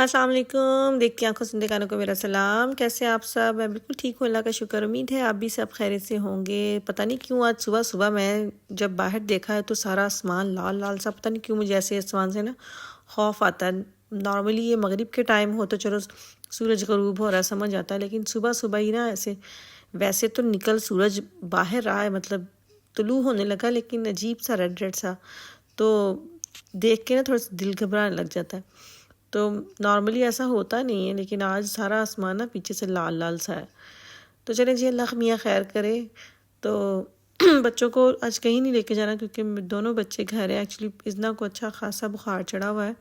अस्सलाम वालेकुम। देख के आंखों सुनने कानों को मेरा सलाम। कैसे आप सब? मैं बिल्कुल ठीक हूँ, अल्लाह का शुक्र। उम्मीद है आप भी सब खैरियत से होंगे। पता नहीं क्यों आज सुबह सुबह मैं जब बाहर देखा है तो सारा आसमान लाल लाल सा, पता नहीं क्यों मुझे ऐसे आसमान से ना खौफ आता है। नॉर्मली ये मगरिब के टाइम हो तो चलो सूरज गरूब हो रहा है समझ आता है, लेकिन सुबह सुबह ही ना ऐसे, वैसे तो निकल सूरज बाहर रहा है, मतलब तुलू होने लगा, लेकिन अजीब सा रेड रेड सा, तो देख के ना थोड़ा सा दिल घबराने लग जाता है। तो नॉर्मली ऐसा होता नहीं है, लेकिन आज सारा आसमान ना पीछे से लाल लाल सा है। तो चलें जी, अल्लाह मियाँ खैर करे। तो बच्चों को आज कहीं नहीं लेके जाना क्योंकि दोनों बच्चे घर हैं। एक्चुअली इजना को अच्छा खासा बुखार चढ़ा हुआ है,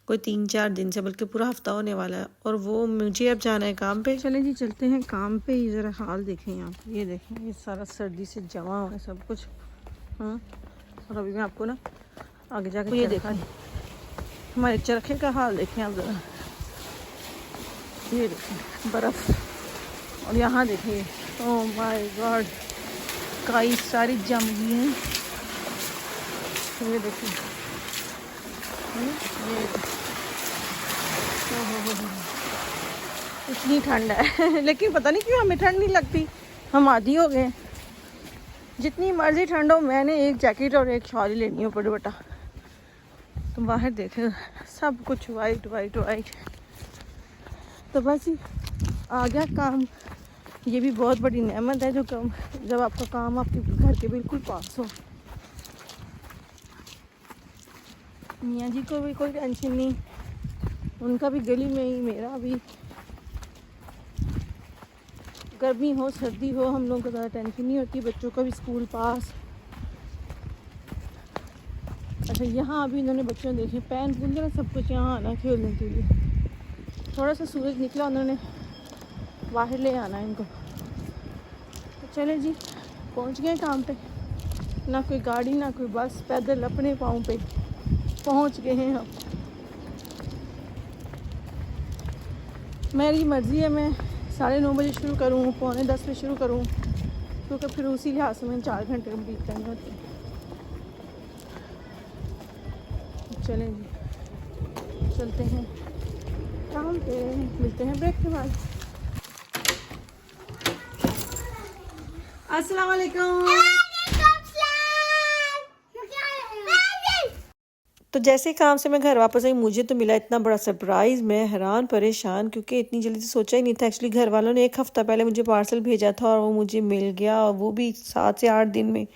कोई 3-4 दिन से, बल्कि पूरा हफ्ता होने वाला है, और वो मुझे अब जाना है काम पे। चलें जी, चलते हैं काम पे। ये ज़रा हाल देखें यहाँ पे, ये देखें, ये सारा सर्दी से जमा हुआ है सब कुछ। हाँ, और अभी मैं आपको ना आगे जाकर ये देखा हमारे चरखे का हाल देखें आप ज़रा, ये देखें बर्फ़, और यहाँ देखिए, ओह माय गॉड, काई सारी जम गई हैं। ये देखिए, ये इतनी ठंड है लेकिन पता नहीं क्यों हमें ठंड नहीं लगती, हम आदी हो गए। जितनी मर्जी ठंड हो, मैंने एक जैकेट और एक शॉल ही लेनी हो पड़े बेटा। तुम बाहर देखे सब कुछ वाइट वाइट वाइट। तो बस ही आ गया काम। ये भी बहुत बड़ी नेमत है जो काम, जब आपका काम आपके घर के बिल्कुल पास हो। मियाँ जी को भी कोई टेंशन नहीं, उनका भी गली में ही, मेरा भी। गर्मी हो सर्दी हो, हम लोगों को ज़्यादा टेंशन नहीं होती, बच्चों का भी स्कूल पास। अच्छा, यहाँ अभी इन्होंने बच्चों देखे पैन पुल ना सब कुछ, यहाँ आना खेलने के लिए। थोड़ा सा सूरज निकला, उन्होंने बाहर ले आना इनको। तो चले जी, पहुँच गए काम पे। ना कोई गाड़ी ना कोई बस, पैदल अपने पाँव पे पहुँच गए हैं हम। मेरी मर्ज़ी है, मैं 9:30 बजे शुरू करूँ, 9:45 पे शुरू करूँ, क्योंकि फिर उसी लिहाज से मैंने 4 घंटे कंप्लीट करने होते हैं। चलें जी, चलते हैं काम पे, मिलते हैं ब्रेक के बाद। अस्सलाम वालेकुम। तो जैसे काम से मैं घर वापस आई, मुझे तो मिला इतना बड़ा सरप्राइज़। मैं हैरान परेशान, क्योंकि इतनी जल्दी से सोचा ही नहीं था। एक्चुअली घर वालों ने 1 हफ़्ता पहले मुझे पार्सल भेजा था और वो मुझे मिल गया, और वो भी 7 से 8 दिन में।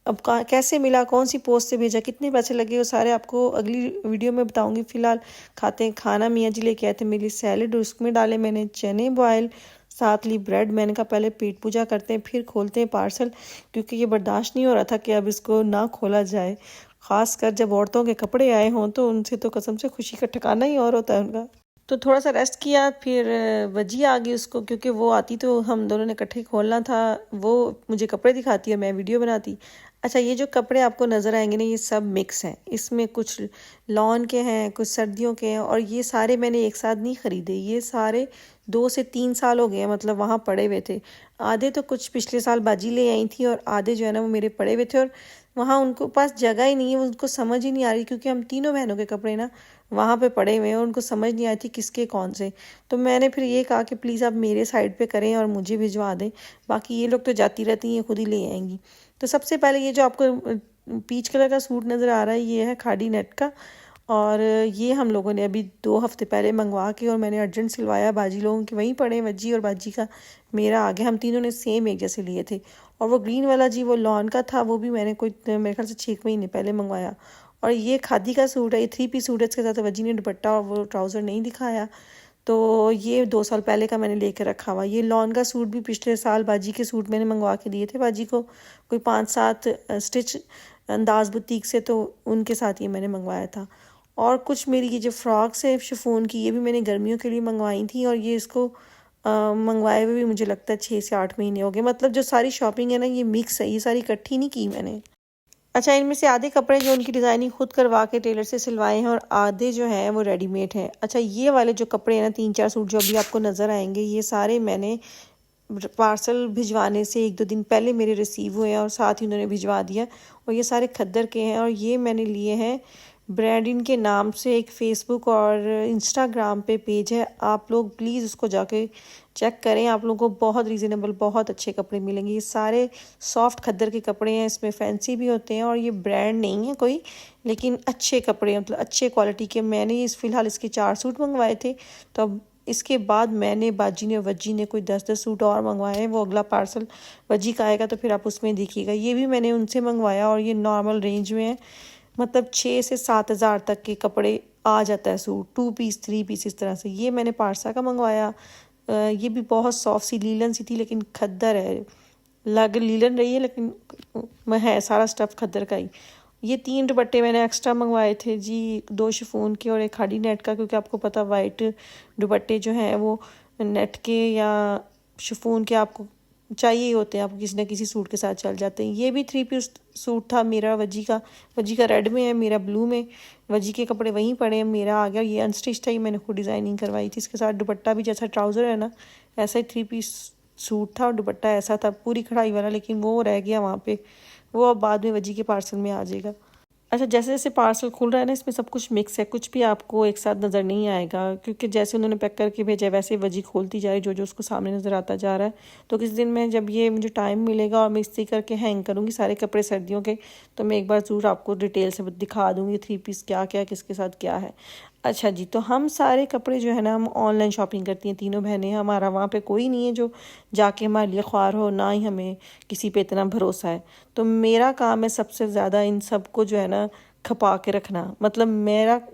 अब कैसे मिला, कौन सी पोस्ट से भेजा, कितने पैसे लगे, वो सारे आपको अगली वीडियो में बताऊंगी। फ़िलहाल खाते हैं खाना। मियाँ जी लेके आए थे मेरे लिए सैलेड, और उसमें डाले मैंने चने बॉयल, साथ ली ब्रेड। मैंने कहा पहले पेट पूजा करते हैं फिर खोलते हैं पार्सल, क्योंकि ये बर्दाश्त नहीं हो रहा था कि अब इसको ना खोला जाए। ख़ास कर जब औरतों के कपड़े आए हों तो उनसे तो कसम से खुशी का ठिकाना ही और होता है उनका। तो थोड़ा सा रेस्ट किया, फिर वजी आ गई उसको, क्योंकि वो आती तो हम दोनों ने इकट्ठे खोलना था। वो मुझे कपड़े दिखाती है, मैं वीडियो बनाती। अच्छा, ये जो कपड़े आपको नज़र आएंगे ना, ये सब मिक्स हैं। इसमें कुछ लॉन के हैं, कुछ सर्दियों के हैं, और ये सारे मैंने एक साथ नहीं ख़रीदे। ये सारे 2 से 3 साल हो गए हैं, मतलब वहाँ पड़े हुए थे। आधे तो कुछ पिछले साल बाजी ले आई थी, और आधे जो है ना वो मेरे पड़े हुए थे, और वहाँ उनको पास जगह ही नहीं है, उनको समझ ही नहीं आ रही, क्योंकि हम तीनों बहनों के कपड़े ना वहाँ पे पड़े हुए हैं, उनको समझ नहीं आई थी किसके कौन से। तो मैंने फिर ये कहा कि प्लीज़ आप मेरे साइड पे करें और मुझे भिजवा दें, बाकी ये लोग तो जाती रहती हैं, खुद ही ले आएंगी। तो सबसे पहले ये जो आपको पीच कलर का सूट नज़र आ रहा है, ये है खाड़ी नेट का, और ये हम लोगों ने अभी 2 हफ्ते पहले मंगवा के, और मैंने अर्जेंट सिलवाया। बाजी लोगों के वहीं पड़े, वज्जी और बाजी का मेरा आ गया। हम तीनों ने सेम एक जैसे लिए थे। और वो ग्रीन वाला जी, वो लॉन का था, वो भी मैंने कोई मेरे ख्याल से 6 महीने पहले मंगवाया। और ये खादी का सूट है, ये 3 पीस सूट है, इसके साथ वजी ने दुपट्टा और वो ट्राउज़र नहीं दिखाया। तो ये 2 साल पहले का मैंने लेकर रखा हुआ। ये लॉन का सूट भी पिछले साल बाजी के सूट मैंने मंगवा के दिए थे बाजी को, कोई 5-7 स्टिच अंदाज़ बुटीक से, तो उनके साथ ये मैंने मंगवाया था। और कुछ मेरी ये जो फ्रॉक्स है शिफॉन की, ये भी मैंने गर्मियों के लिए मंगवाई थी, और ये इसको मंगवाए हुए भी मुझे लगता है 6 से 8 महीने हो गए। मतलब जो सारी शॉपिंग है ना, ये मिक्स है, ये सारी इकट्ठी नहीं की मैंने। अच्छा, इनमें से आधे कपड़े जो उनकी डिज़ाइनिंग खुद करवा के टेलर से सिलवाए हैं, और आधे जो हैं वो रेडीमेड हैं। अच्छा, ये वाले जो कपड़े हैं ना, 3-4 सूट जो अभी आपको नज़र आएंगे, ये सारे मैंने पार्सल भिजवाने से 1-2 दिन पहले मेरे रिसीव हुए हैं, और साथ ही उन्होंने भिजवा दिया। और ये सारे खद्दर के हैं, और ये मैंने लिए हैं ब्रांड इनके नाम से एक फ़ेसबुक और इंस्टाग्राम पे पेज है, आप लोग प्लीज़ उसको जाके चेक करें। आप लोगों को बहुत रीज़नेबल बहुत अच्छे कपड़े मिलेंगे। ये सारे सॉफ्ट खद्दर के कपड़े हैं, इसमें फैंसी भी होते हैं और ये ब्रांड नहीं है कोई, लेकिन अच्छे कपड़े हैं, मतलब अच्छे क्वालिटी के। मैंने इस फ़िलहाल इसके 4 सूट मंगवाए थे, तो अब इसके बाद मैंने बाजी ने वज्जी ने कोई 10-10 सूट और मंगवाए हैं। वो अगला पार्सल वज्जी का आएगा तो फिर आप उसमें देखिएगा। ये भी मैंने उनसे मंगवाया और ये नॉर्मल रेंज में है, मतलब 6 से 7 हज़ार तक के कपड़े आ जाता है सूट, 2 पीस 3 पीस इस तरह से। ये मैंने पारसा का मंगवाया। ये भी बहुत सॉफ्ट सी लीलन सी थी, लेकिन खद्दर है, लग लीलन रही है लेकिन है सारा स्टफ़ खद्दर का ही। ये 3 दुपट्टे मैंने एक्स्ट्रा मंगवाए थे जी, 2 शिफॉन के और एक खादी नेट का, क्योंकि आपको पता वाइट दुपट्टे जो हैं वो नेट के या शिफॉन के आपको चाहिए ही होते हैं, आप किसी न किसी सूट के साथ चल जाते हैं। ये भी 3 पीस सूट था मेरा वज्जी का रेड में है, मेरा ब्लू में। वज्जी के कपड़े वहीं पड़े हैं, मेरा आ गया। ये अनस्टिच था, ये मैंने खुद डिज़ाइनिंग करवाई थी। इसके साथ दुपट्टा भी जैसा ट्राउज़र है ना, ऐसा ही 3 पीस सूट था और दुपट्टा ऐसा था पूरी कढ़ाई वाला, लेकिन वो रह गया वहाँ पे, वो अब बाद में वज्जी के पार्सल में आ जाएगा। अच्छा, जैसे जैसे पार्सल खुल रहा है ना, इसमें सब कुछ मिक्स है, कुछ भी आपको एक साथ नज़र नहीं आएगा, क्योंकि जैसे उन्होंने पैक करके भेजा वैसे वजी खोलती जा रही, जो जो उसको सामने नज़र आता जा रहा है। तो किसी दिन में जब ये मुझे टाइम मिलेगा और मैं इस्त्री करके हैंग करूँगी सारे कपड़े सर्दियों के, तो मैं एक बार ज़रूर आपको डिटेल से दिखा दूँगी 3 पीस क्या क्या किसके साथ क्या है। अच्छा जी, तो हम सारे कपड़े जो है ना, हम ऑनलाइन शॉपिंग करती हैं तीनों बहनें। हमारा वहाँ पे कोई नहीं है जो जाके हमारे लिए ख्वार हो, ना ही हमें किसी पे इतना भरोसा है। तो मेरा काम है सबसे ज़्यादा इन सब को जो है ना खपा के रखना। मतलब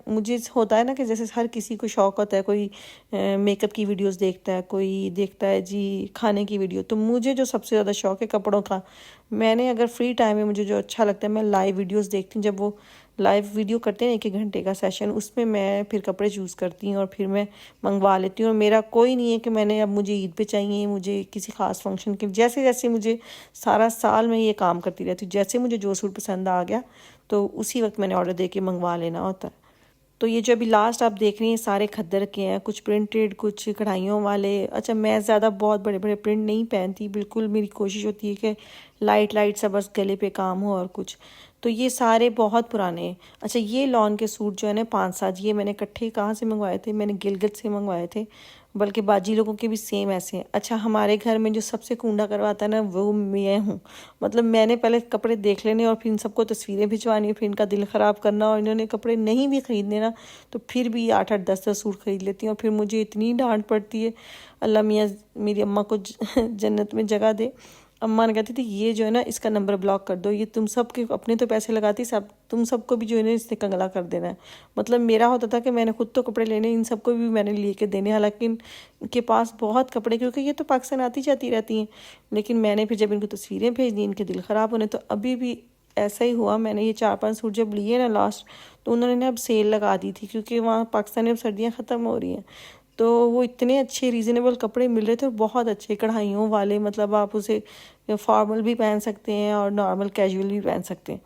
मुझे होता है ना कि जैसे हर किसी को शौक़ होता है, कोई मेकअप की वीडियोस देखता है, कोई देखता है जी खाने की वीडियो। तो मुझे जो सबसे ज़्यादा शौक़ है कपड़ों का, मैंने अगर फ्री टाइम में मुझे जो अच्छा लगता है, मैं लाइव वीडियोस देखती हूँ। जब वो लाइव वीडियो करते हैं 1-1 घंटे का सेशन, उसमें मैं फिर कपड़े चूज़ करती हूँ और फिर मैं मंगवा लेती हूँ। और मेरा कोई नहीं है कि मैंने अब मुझे ईद पे चाहिए, मुझे किसी ख़ास फंक्शन के, जैसे जैसे मुझे सारा साल मैं ये काम करती रहती हूँ। जैसे मुझे जो सूट पसंद आ गया तो उसी वक्त मैंने ऑर्डर दे के मंगवा लेना होता है। तो ये जो अभी लास्ट आप देख रही हैं सारे खद्दर के हैं, कुछ प्रिंटेड कुछ कढ़ाइयों वाले। अच्छा, मैं ज़्यादा बहुत बड़े बड़े प्रिंट नहीं पहनती, बिल्कुल मेरी कोशिश होती है कि लाइट लाइट सा बस गले पे काम हो और कुछ। तो ये सारे बहुत पुराने हैं। अच्छा, ये लॉन के सूट जो है ना 5-7, ये मैंने इकट्ठे कहाँ से मंगवाए थे, मैंने गिलगित से मंगवाए थे, बल्कि बाजी लोगों के भी सेम ऐसे हैं। अच्छा, हमारे घर में जो सबसे कूंडा करवाता है ना, वो मैं हूँ। मतलब मैंने पहले कपड़े देख लेने और फिर इन सबको तस्वीरें भिजवानी, फिर इनका दिल ख़राब करना, और इन्होंने कपड़े नहीं भी ख़रीदने ना तो फिर भी 8-8 10-10 सूट ख़रीद लेती हूँ। और फिर मुझे इतनी डांट पड़ती है, अल्लाह मियाँ मेरी अम्मा को जन्नत में जगह दे। अम्मा ने कहती थी ये जो है ना, इसका नंबर ब्लॉक कर दो, ये तुम सब के अपने तो पैसे लगाती, सब तुम सबको भी जो है ना इसने कंगला कर देना है। मतलब मेरा होता था कि मैंने खुद तो कपड़े लेने, इन सबको भी मैंने लेके देने। हालांकि इनके पास बहुत कपड़े, क्योंकि ये तो पाकिस्तान आती जाती रहती हैं, लेकिन मैंने फिर जब इनको तस्वीरें भेजनी इनके दिल ख़राब होने, तो अभी भी ऐसा ही हुआ। मैंने ये 4-5 सूट जब लिए ना लास्ट, तो उन्होंने ना अब सेल लगा दी थी, क्योंकि वहाँ पाकिस्तान में अब सर्दियाँ ख़त्म हो रही हैं। तो वो इतने अच्छे रीज़नेबल कपड़े मिल रहे थे और बहुत अच्छे कढ़ाइयों वाले, मतलब आप उसे फॉर्मल भी पहन सकते हैं और नॉर्मल कैजुअल भी पहन सकते हैं।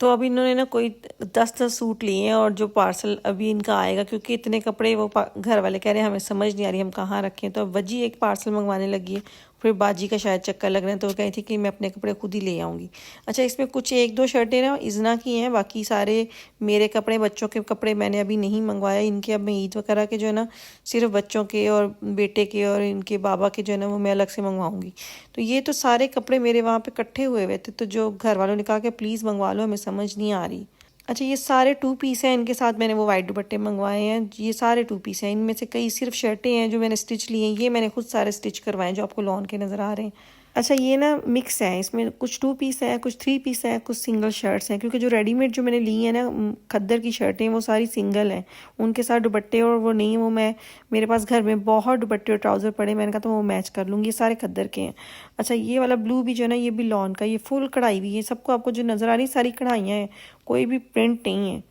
तो अभी इन्होंने ना कोई 10-10 सूट लिए हैं और जो पार्सल अभी इनका आएगा, क्योंकि इतने कपड़े वो घर वाले कह रहे हैं हमें समझ नहीं आ रही हम कहाँ रखें। तो अब वजी एक पार्सल मंगवाने लगी है, फिर बाजी का शायद चक्कर लग रहा है, तो वो कही थी कि मैं अपने कपड़े खुद ही ले आऊँगी। अच्छा, इसमें कुछ 1-2 शर्टें ना इजना की हैं, बाकी सारे मेरे कपड़े, बच्चों के कपड़े मैंने अभी नहीं मंगवाया। इनके अब मैं ईद वगैरह के जो है ना, सिर्फ बच्चों के और बेटे के और इनके बाबा के जो है ना, वो मैं अलग से मंगवाऊँगी। तो ये तो सारे कपड़े मेरे वहाँ पे इकट्ठे हुए हुए थे, तो जो घर वालों ने कहा कि प्लीज़ मंगवा लो, हमें समझ नहीं आ रही। अच्छा, ये सारे 2 पीस हैं, इनके साथ मैंने वो वाइट दुपट्टे मंगवाए हैं। ये सारे 2 पीस हैं, इनमें से कई सिर्फ शर्टें हैं जो मैंने स्टिच ली हैं, ये मैंने खुद सारे स्टिच करवाए हैं जो आपको लॉन के नज़र आ रहे हैं। अच्छा, ये ना मिक्स है, इसमें कुछ 2 पीस हैं, कुछ 3 पीस हैं, कुछ सिंगल शर्ट्स हैं, क्योंकि जो रेडीमेड जो मैंने ली है ना खद्दर की शर्टें, वो सारी सिंगल हैं, उनके साथ दुपट्टे और वो नहीं, वो मेरे पास घर में बहुत दुपट्टे और ट्राउज़र पड़े, मैंने कहा तो वो मैच कर लूँगी। ये सारे खद्दर के हैं। अच्छा, ये वाला ब्लू भी जो है ना, ये भी लॉन का, ये फुल कढ़ाई भी है। सबको आपको जो नज़र आ रही सारी कढ़ाइयाँ हैं, कोई भी प्रिंट नहीं है।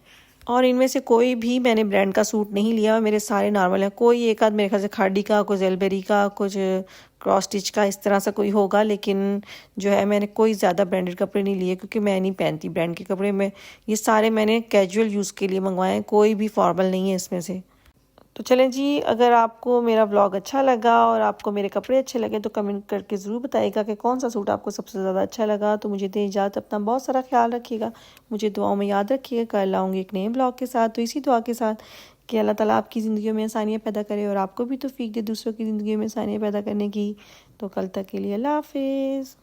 और इनमें से कोई भी मैंने ब्रांड का सूट नहीं लिया, मेरे सारे नॉर्मल हैं। कोई एक आध मेरे ख्याल से खाड़ी का, कुछ एलबेरी का, कुछ क्रॉस स्टिच का, इस तरह से कोई होगा, लेकिन जो है मैंने कोई ज़्यादा ब्रांडेड कपड़े नहीं लिए, क्योंकि मैं नहीं पहनती ब्रांड के कपड़े। मैं ये सारे मैंने कैजुअल यूज़ के लिए मंगवाए हैं, कोई भी फॉर्मल नहीं है इसमें से। तो चलें जी, अगर आपको मेरा व्लॉग अच्छा लगा और आपको मेरे कपड़े अच्छे लगे तो कमेंट करके ज़रूर बताइएगा कि कौन सा सूट आपको सबसे ज़्यादा अच्छा लगा। तो मुझे दें इजाज़त, अपना बहुत सारा ख्याल रखिएगा, मुझे दुआओं में याद रखिएगा। कल आऊँगी एक नए ब्लॉग के साथ, तो इसी दुआ के साथ कि अल्लाह ताला आपकी ज़िंदगी में आसानियाँ पैदा करे और आपको भी तौफीक दे दूसरों की ज़िंदगी में आसानियाँ पैदा करने की। तो कल तक के लिए अल्लाह हाफिज़।